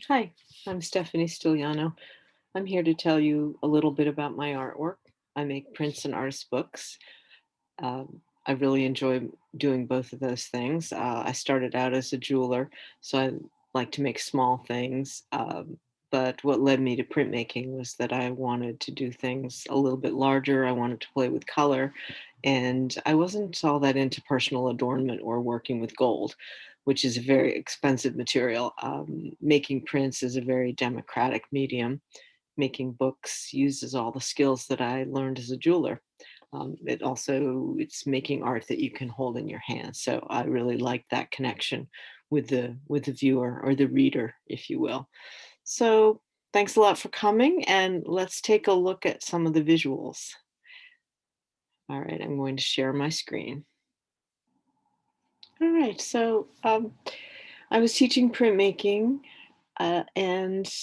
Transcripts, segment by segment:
Hi, I'm Stephanie Stigliano. I'm here to tell you a little bit about my artwork. I make prints and artist books. I really enjoy doing both of those things. I started out as a jeweler, so I like to make small things. But what led me to printmaking was that I wanted to do things a little bit larger. I wanted to play with color, and I wasn't all that into personal adornment or working with gold, which is a very expensive material. Making prints is a very democratic medium. Making books uses all the skills that I learned as a jeweler. It's making art that you can hold in your hand. So I really like that connection with the viewer or the reader, if you will. So thanks a lot for coming, and let's take a look at some of the visuals. All right, I'm going to share my screen. All right, I was teaching printmaking, and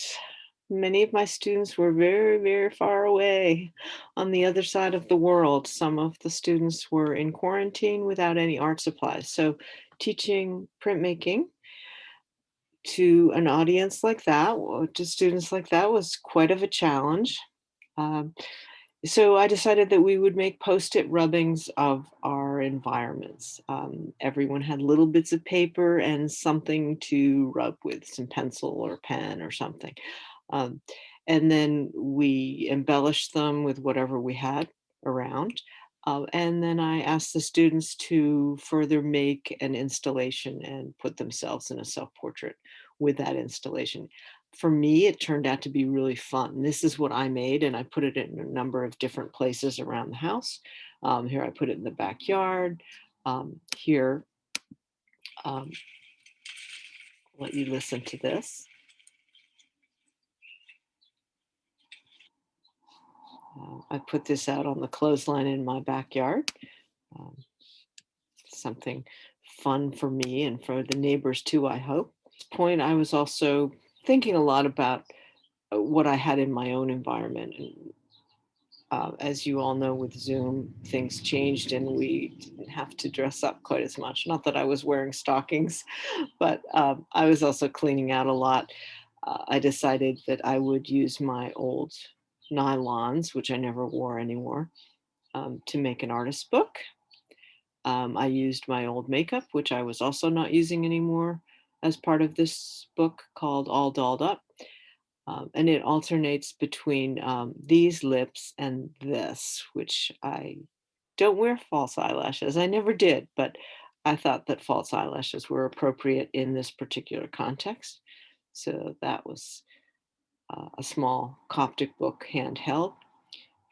many of my students were very, very far away on the other side of the world. Some of the students were in quarantine without any art supplies. So teaching printmaking to an audience like that, or to students like that, was quite of a challenge. Um, so I decided that we would make post-it rubbings of our environments. Everyone had little bits of paper and something to rub with, some pencil or pen or something. Um, and then we embellished them with whatever we had around. And then I asked the students to further make an installation and put themselves in a self-portrait with that installation. For me, it turned out to be really fun. This is what I made, and I put it in a number of different places around the house. Here I put it in the backyard. Here, I'll let you listen to this. I put this out on the clothesline in my backyard. Um, Something fun for me and for the neighbors too, I hope. At this point, I was also thinking a lot about what I had in my own environment. And as you all know, with Zoom, things changed and we didn't have to dress up quite as much. Not that I was wearing stockings, but I was also cleaning out a lot. I decided that I would use my old nylons, which I never wore anymore, to make an artist book. I used my old makeup, which I was also not using anymore, as part of this book called All Dolled Up. And it alternates between these lips and this, which I don't wear false eyelashes. I never did, but I thought that false eyelashes were appropriate in this particular context. So that was a small Coptic book handheld.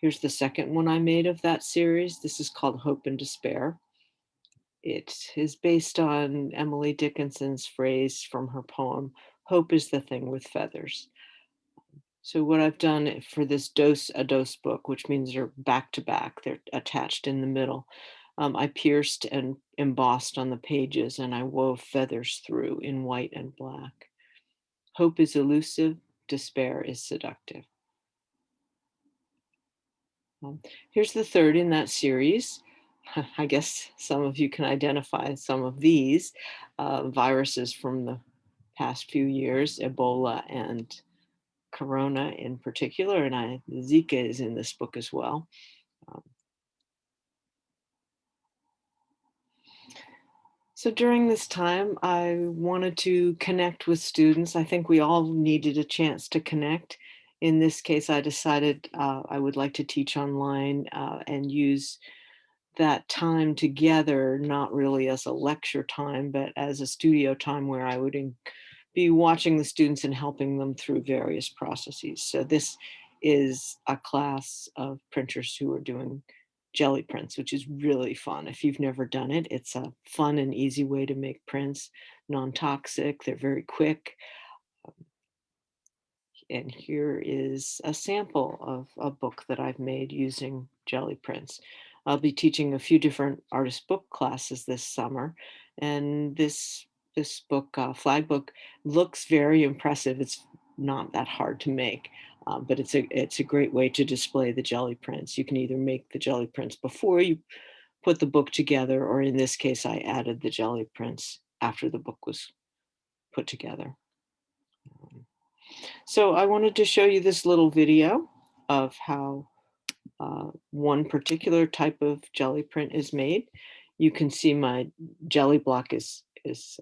Here's the second one I made of that series. This is called Hope and Despair. It is based on Emily Dickinson's phrase from her poem, "Hope is the thing with feathers." So what I've done for this a dose book, which means they're back to back, they're attached in the middle. I pierced and embossed on the pages and I wove feathers through in white and black. Hope is elusive, despair is seductive. Here's the third in that series. I guess some of you can identify some of these viruses from the past few years, Ebola and Corona in particular, and Zika is in this book as well. Um, so during this time, I wanted to connect with students. I think we all needed a chance to connect. In this case, I decided I would like to teach online and use that time together, not really as a lecture time, but as a studio time where I would be watching the students and helping them through various processes. So this is a class of printers who are doing jelly prints, which is really fun. If you've never done it, it's a fun and easy way to make prints, non-toxic, they're very quick. And here is a sample of a book that I've made using jelly prints. I'll be teaching a few different artist book classes this summer, and this book, flag book, looks very impressive. It's not that hard to make, but it's a great way to display the jelly prints. You can either make the jelly prints before you put the book together, or in this case, I added the jelly prints after the book was put together. So I wanted to show you this little video of how one particular type of jelly print is made. You can see my jelly block is it's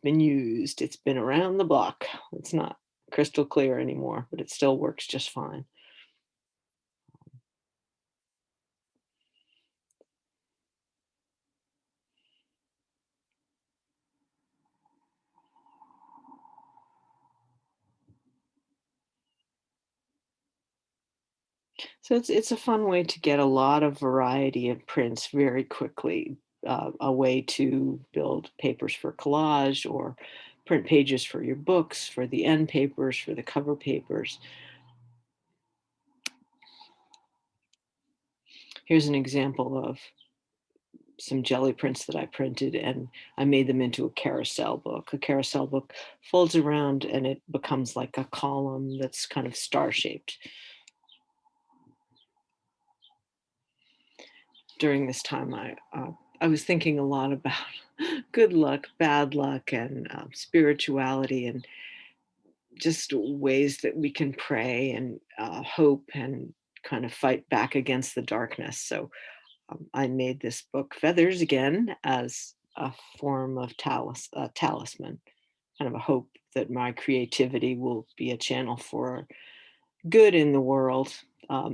been used. It's been around the block. It's not crystal clear anymore, but it still works just fine. So it's a fun way to get a lot of variety of prints very quickly. A way to build papers for collage or print pages for your books, for the end papers, for the cover papers. Here's an example of some jelly prints that I printed, and I made them into a carousel book. A carousel book folds around and it becomes like a column that's kind of star shaped. During this time, I was thinking a lot about good luck, bad luck, and spirituality, and just ways that we can pray and hope and kind of fight back against the darkness. So I made this book, Feathers, again, as a form of talisman, kind of a hope that my creativity will be a channel for good in the world,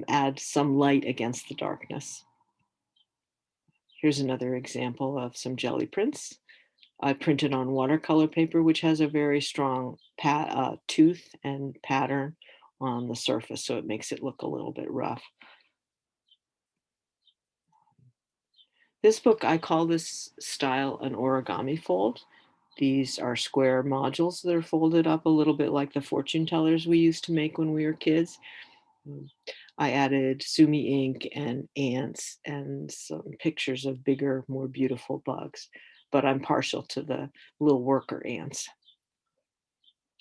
add some light against the darkness. Here's another example of some jelly prints. I printed on watercolor paper, which has a very strong tooth and pattern on the surface, so it makes it look a little bit rough. This book, I call this style an origami fold. These are square modules that are folded up a little bit like the fortune tellers we used to make when we were kids. Mm. I added sumi ink and ants and some pictures of bigger, more beautiful bugs, but I'm partial to the little worker ants.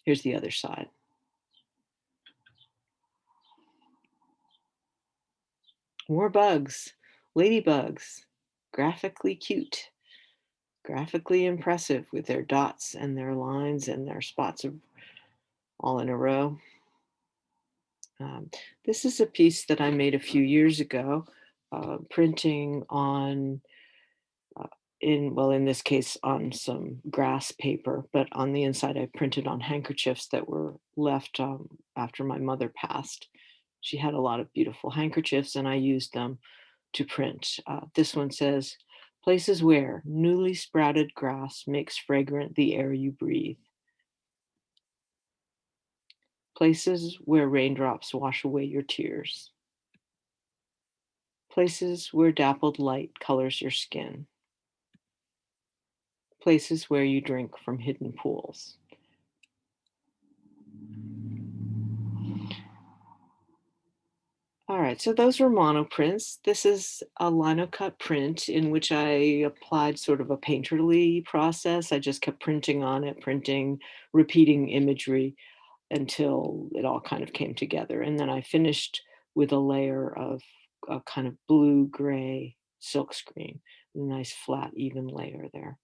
Here's the other side. More bugs, ladybugs, graphically cute, graphically impressive with their dots and their lines and their spots of all in a row. Um, this is a piece that I made a few years ago, printing on, uh, in this case, on some grass paper, but on the inside, I printed on handkerchiefs that were left after my mother passed. She had a lot of beautiful handkerchiefs, and I used them to print. This one says, places where newly sprouted grass makes fragrant the air you breathe. Places where raindrops wash away your tears. Places where dappled light colors your skin. Places where you drink from hidden pools. All right, so those were monoprints. This is a lino cut print in which I applied sort of a painterly process. I just kept printing on it, printing, repeating imagery until it all kind of came together. And then I finished with a layer of a kind of blue-gray silkscreen, a nice flat, even layer there.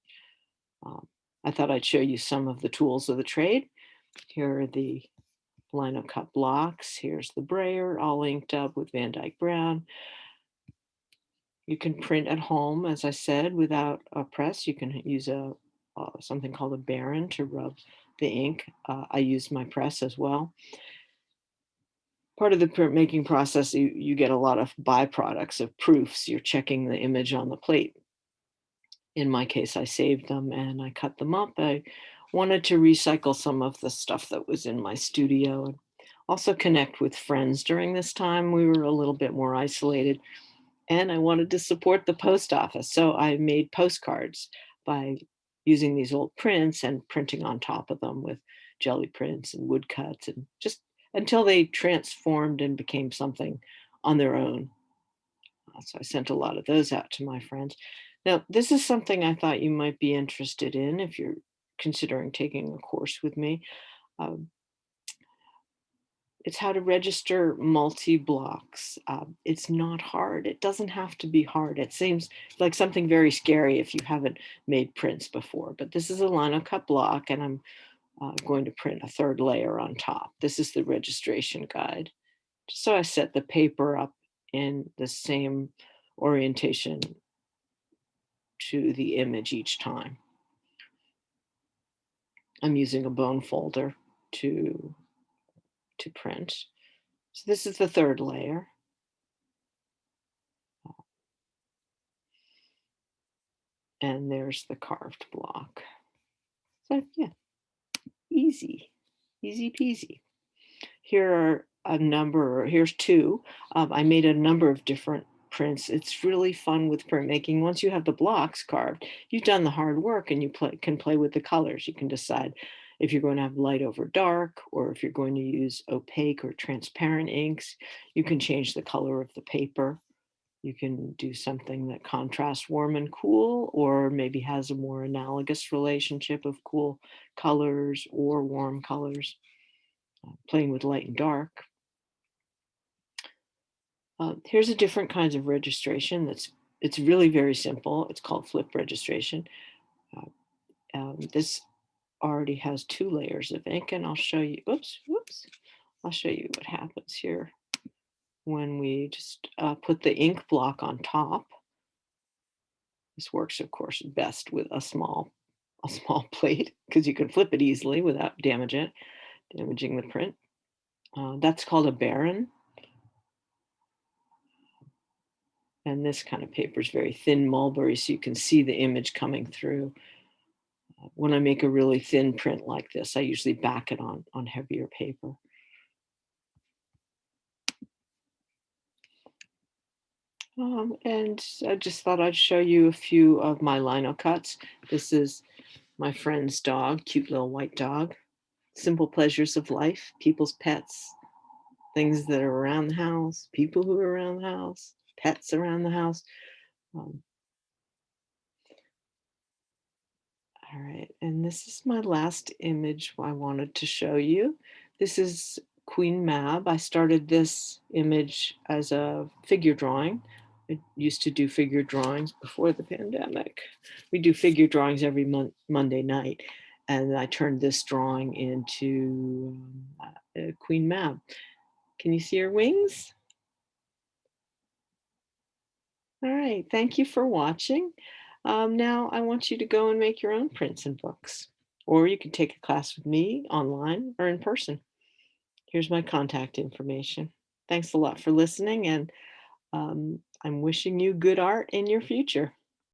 Um, I thought I'd show you some of the tools of the trade. Here are the lino cut blocks. Here's the brayer, all inked up with Van Dyke Brown. You can print at home, as I said, without a press. You can use something called a Baron to rub the ink. I use my press as well. Part of the printmaking process, you get a lot of byproducts of proofs. You're checking the image on the plate. In my case, I saved them and I cut them up. I wanted to recycle some of the stuff that was in my studio and also connect with friends during this time. We were a little bit more isolated and I wanted to support the post office. So I made postcards by using these old prints and printing on top of them with jelly prints and woodcuts, and just until they transformed and became something on their own. So I sent a lot of those out to my friends. Now, this is something I thought you might be interested in if you're considering taking a course with me. Um, it's how to register multi-blocks. It's not hard. It doesn't have to be hard. It seems like something very scary if you haven't made prints before, but this is a lino cut block, and I'm going to print a third layer on top. This is the registration guide. So I set the paper up in the same orientation to the image each time. I'm using a bone folder to print. So this is the third layer. And there's the carved block. So yeah, easy, easy peasy. Here are a number, here's two. I made a number of different prints. It's really fun with printmaking. Once you have the blocks carved, you've done the hard work and you can play with the colors. You can decide if you're going to have light over dark or if you're going to use opaque or transparent inks. You can change the color of the paper. You can do something that contrasts warm and cool, or maybe has a more analogous relationship of cool colors or warm colors, playing with light and dark. Here's a different kinds of registration. It's really very simple. It's called flip registration. This already has 2 layers of ink, and I'll show you. Whoops! I'll show you what happens here when we just put the ink block on top. This works, of course, best with a small plate because you can flip it easily without damaging the print. That's called a baron. And this kind of paper is very thin mulberry, so you can see the image coming through. When I make a really thin print like this, I usually back it on heavier paper. And I just thought I'd show you a few of my lino cuts. This is my friend's dog, cute little white dog. Simple pleasures of life, people's pets, things that are around the house, people who are around the house, pets around the house. All right, and this is my last image I wanted to show you. This is Queen Mab. I started this image as a figure drawing. I used to do figure drawings before the pandemic. We do figure drawings every Monday night, and I turned this drawing into Queen Mab. Can you see her wings? All right, thank you for watching. Now I want you to go and make your own prints and books, or you can take a class with me online or in person. Here's my contact information. Thanks a lot for listening, and I'm wishing you good art in your future.